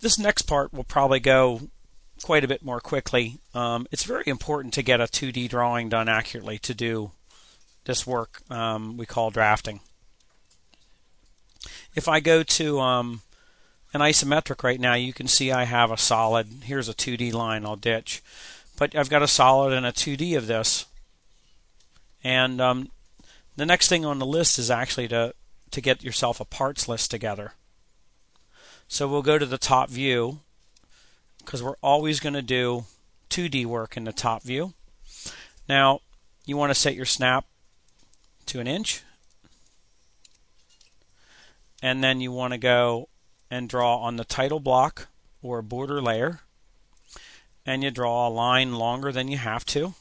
This next part will probably go quite a bit more quickly. It's very important to get a 2D drawing done accurately to do this work we call drafting. If I go to an isometric right now, you can see I have a solid. Here's a 2D line I'll ditch. But I've got a solid and a 2D of this. And the next thing on the list is actually to get yourself a parts list together. So we'll go to the top view, because we're always going to do 2D work in the top view. Now, you want to set your snap to 1 inch. And then you want to go and draw on the title block or border layer. And you draw a line longer than you have to.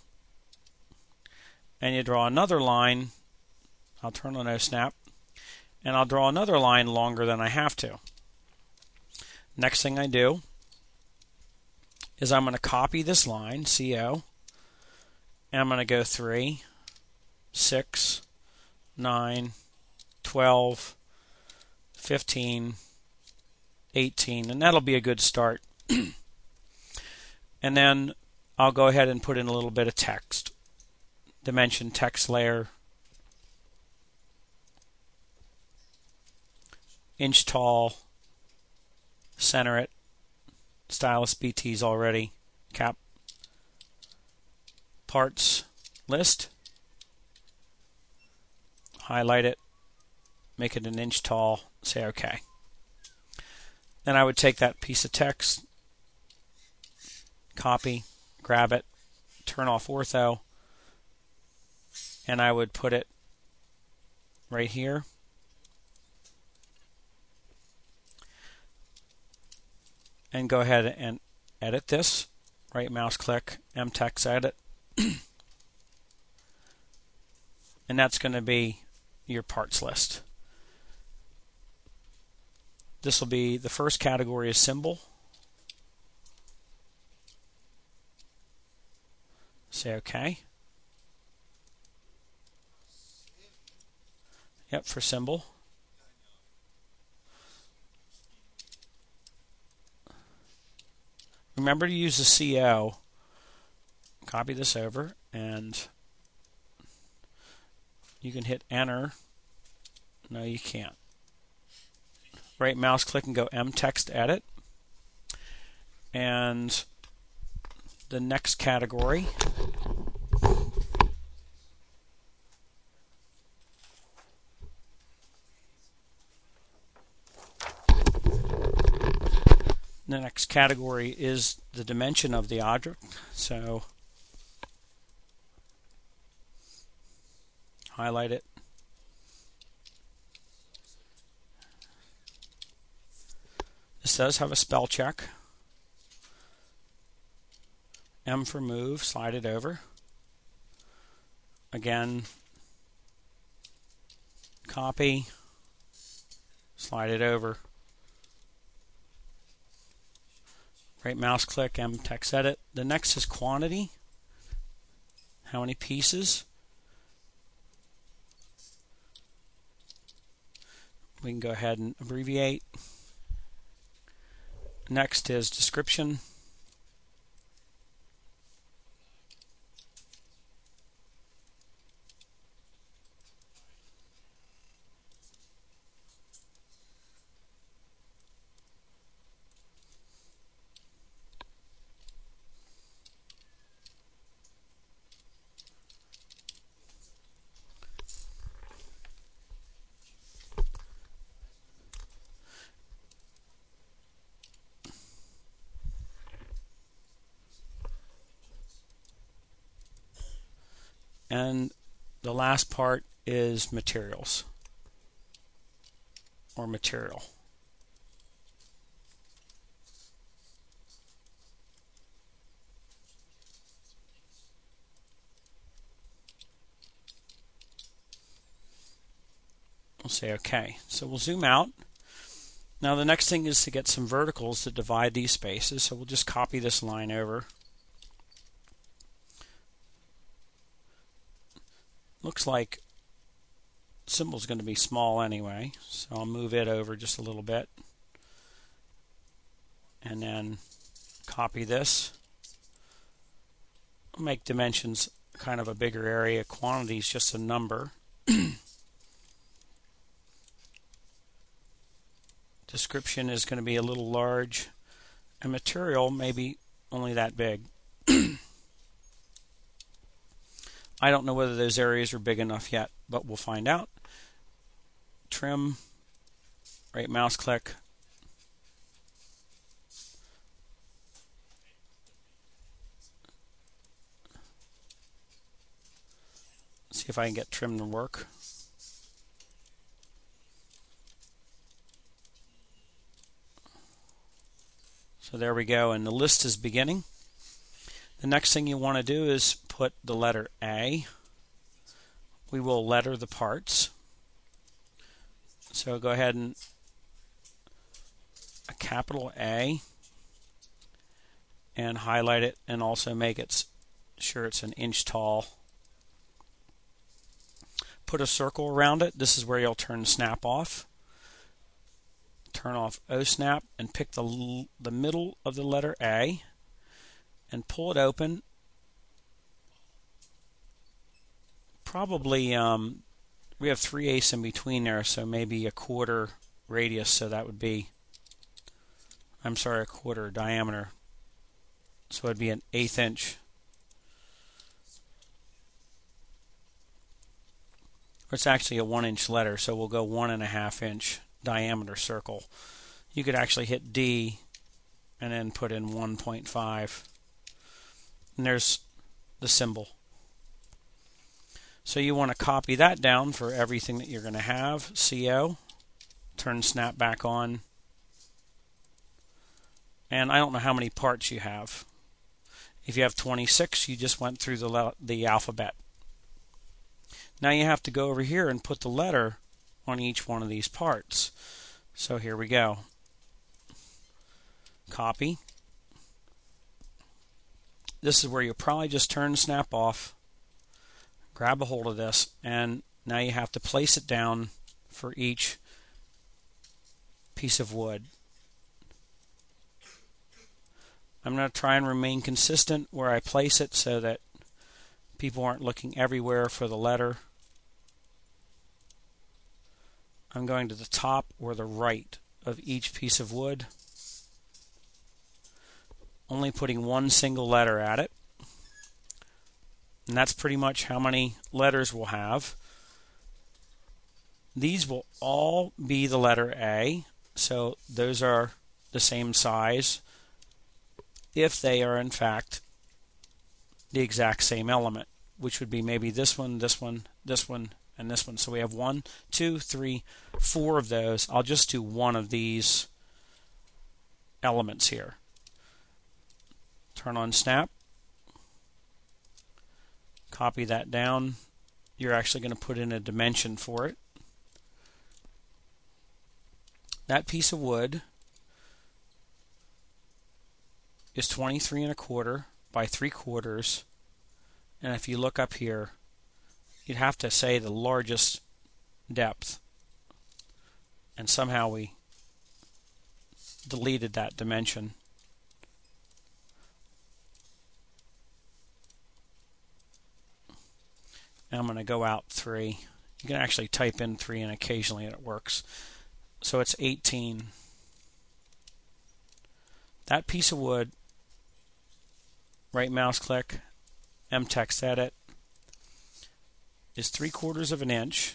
And you draw another line. I'll turn on no snap. And I'll draw another line longer than I have to. Next thing I do is I'm going to copy this line, CO, and I'm going to go 3, 6, 9, 12, 15, 18, and that'll be a good start. And then I'll go ahead and put in a little bit of text. Dimension text layer, inch tall, center it, stylus BT's already, cap, parts list, highlight it, make it 1 inch tall, say OK. Then I would take that piece of text, copy, grab it, turn off ortho, and I would put it right here. And go ahead and edit this. Right mouse click, MText edit. And that's going to be your parts list. This will be the first category is symbol. Say OK. Yep, for symbol. Remember to use the CO. Copy this over, and you can hit enter. No, you can't. Right mouse click and go MText edit. And the next category is the dimension of the object. So highlight it. This does have a spell check. M for move, slide it over. Again, copy, slide it over. Right mouse click, MText edit. The next is quantity. How many pieces? We can go ahead and abbreviate. Next is description. And the last part is materials or material. We'll say OK. So we'll zoom out. Now the next thing is to get some verticals that divide these spaces. So we'll just copy this line over. Looks like symbol is going to be small anyway, so I'll move it over just a little bit. and then copy this. Make dimensions kind of a bigger area, quantity is just a number. Description is going to be a little large, and material maybe only that big. I don't know whether those areas are big enough yet, but we'll find out. Trim, right mouse click, see if I can get trim to work. So there we go, and the list is beginning. The next thing you want to do is put the letter A. We will letter the parts. So go ahead and a capital A and highlight it, and also make it sure it's an inch tall. Put a circle around it. This is where you'll turn snap off. Turn off OSnap and pick the middle of the letter A and pull it open. Probably we have 3/8 in between there, so maybe a quarter radius, so that would be, I'm sorry, a quarter diameter, so it'd be an 1/8 inch. Or it's actually a 1-inch letter, so we'll go 1.5 inch diameter circle. You could actually hit D and then put in 1.5, and there's the symbol. So you want to copy that down for everything that you're going to have. CO, turn snap back on, and I don't know how many parts you have. If you have 26, you just went through the alphabet. Now you have to go over here and put the letter on each one of these parts. So here we go. Copy. This is where you'll probably just turn snap off, grab a hold of this, and now you have to place it down for each piece of wood. I'm going to try and remain consistent where I place it so that people aren't looking everywhere for the letter. I'm going to the top or the right of each piece of wood, only putting one single letter at it. And that's pretty much how many letters we'll have. These will all be the letter A, so those are the same size if they are in fact the exact same element, which would be maybe this one, this one, this one, and this one. So we have 1, 2, 3, 4 of those. I'll just do one of these elements here. Turn on snap. Copy that down. You're actually going to put in a dimension for it. That piece of wood is 23.25 by 3/4, and if you look up here, you'd have to say the largest depth, and somehow we deleted that dimension. And I'm going to go out 3. You can actually type in 3 and occasionally it works. So it's 18. That piece of wood, right mouse click, MText edit, is 3/4 of an inch.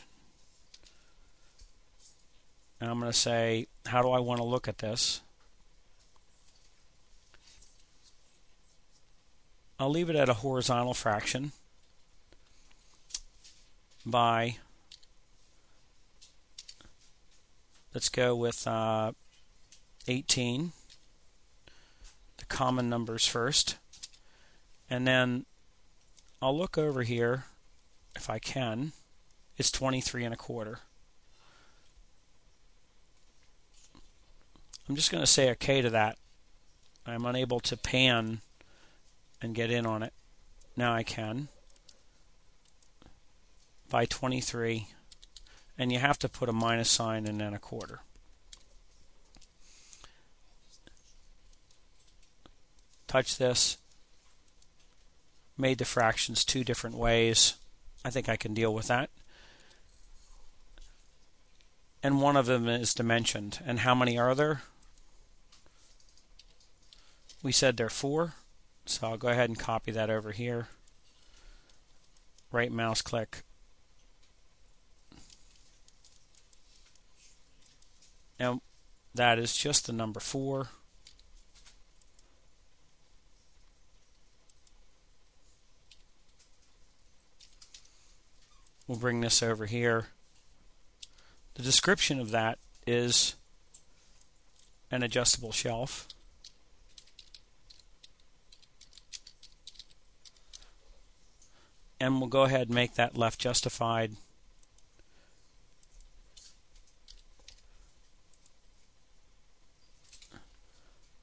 And I'm going to say, how do I want to look at this? I'll leave it at a horizontal fraction by, let's go with 18, the common numbers first, and then I'll look over here if I can. It's 23.25. I'm just going to say OK to that. I'm unable to pan and get in on it. Now I can. By 23, and you have to put a minus sign and then 1/4. touch this, made the fractions two different ways. I think I can deal with that. And one of them is dimensioned. And how many are there? We said there are 4. So I'll go ahead and copy that over here. Right mouse click. And that is just the number 4. We'll bring this over here. The description of that is an adjustable shelf. And we'll go ahead and make that left justified.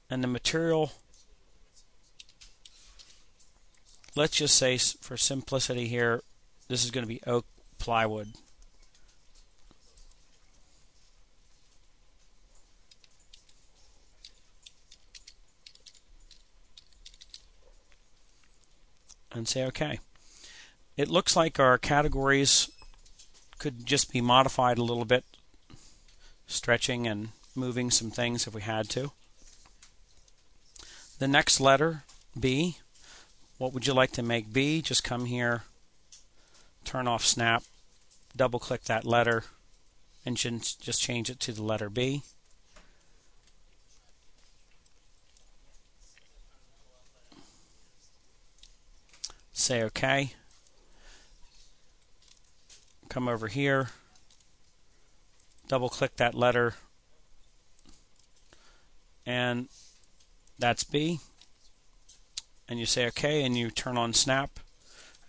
And the material, let's just say for simplicity here, this is going to be oak plywood. And say OK. It looks like our categories could just be modified a little bit, stretching and moving some things if we had to. The next letter, B, what would you like to make B? Just come here, turn off snap, double click that letter, and just change it to the letter B. Say OK. Come over here, double click that letter, and that's B. And you say OK, and you turn on snap,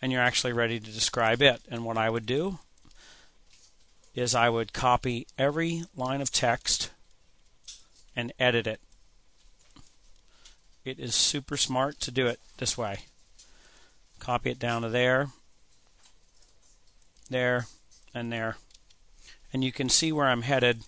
and you're actually ready to describe it. And what I would do is I would copy every line of text and edit it. It is super smart to do it this way. Copy it down to there, there, and there. And you can see where I'm headed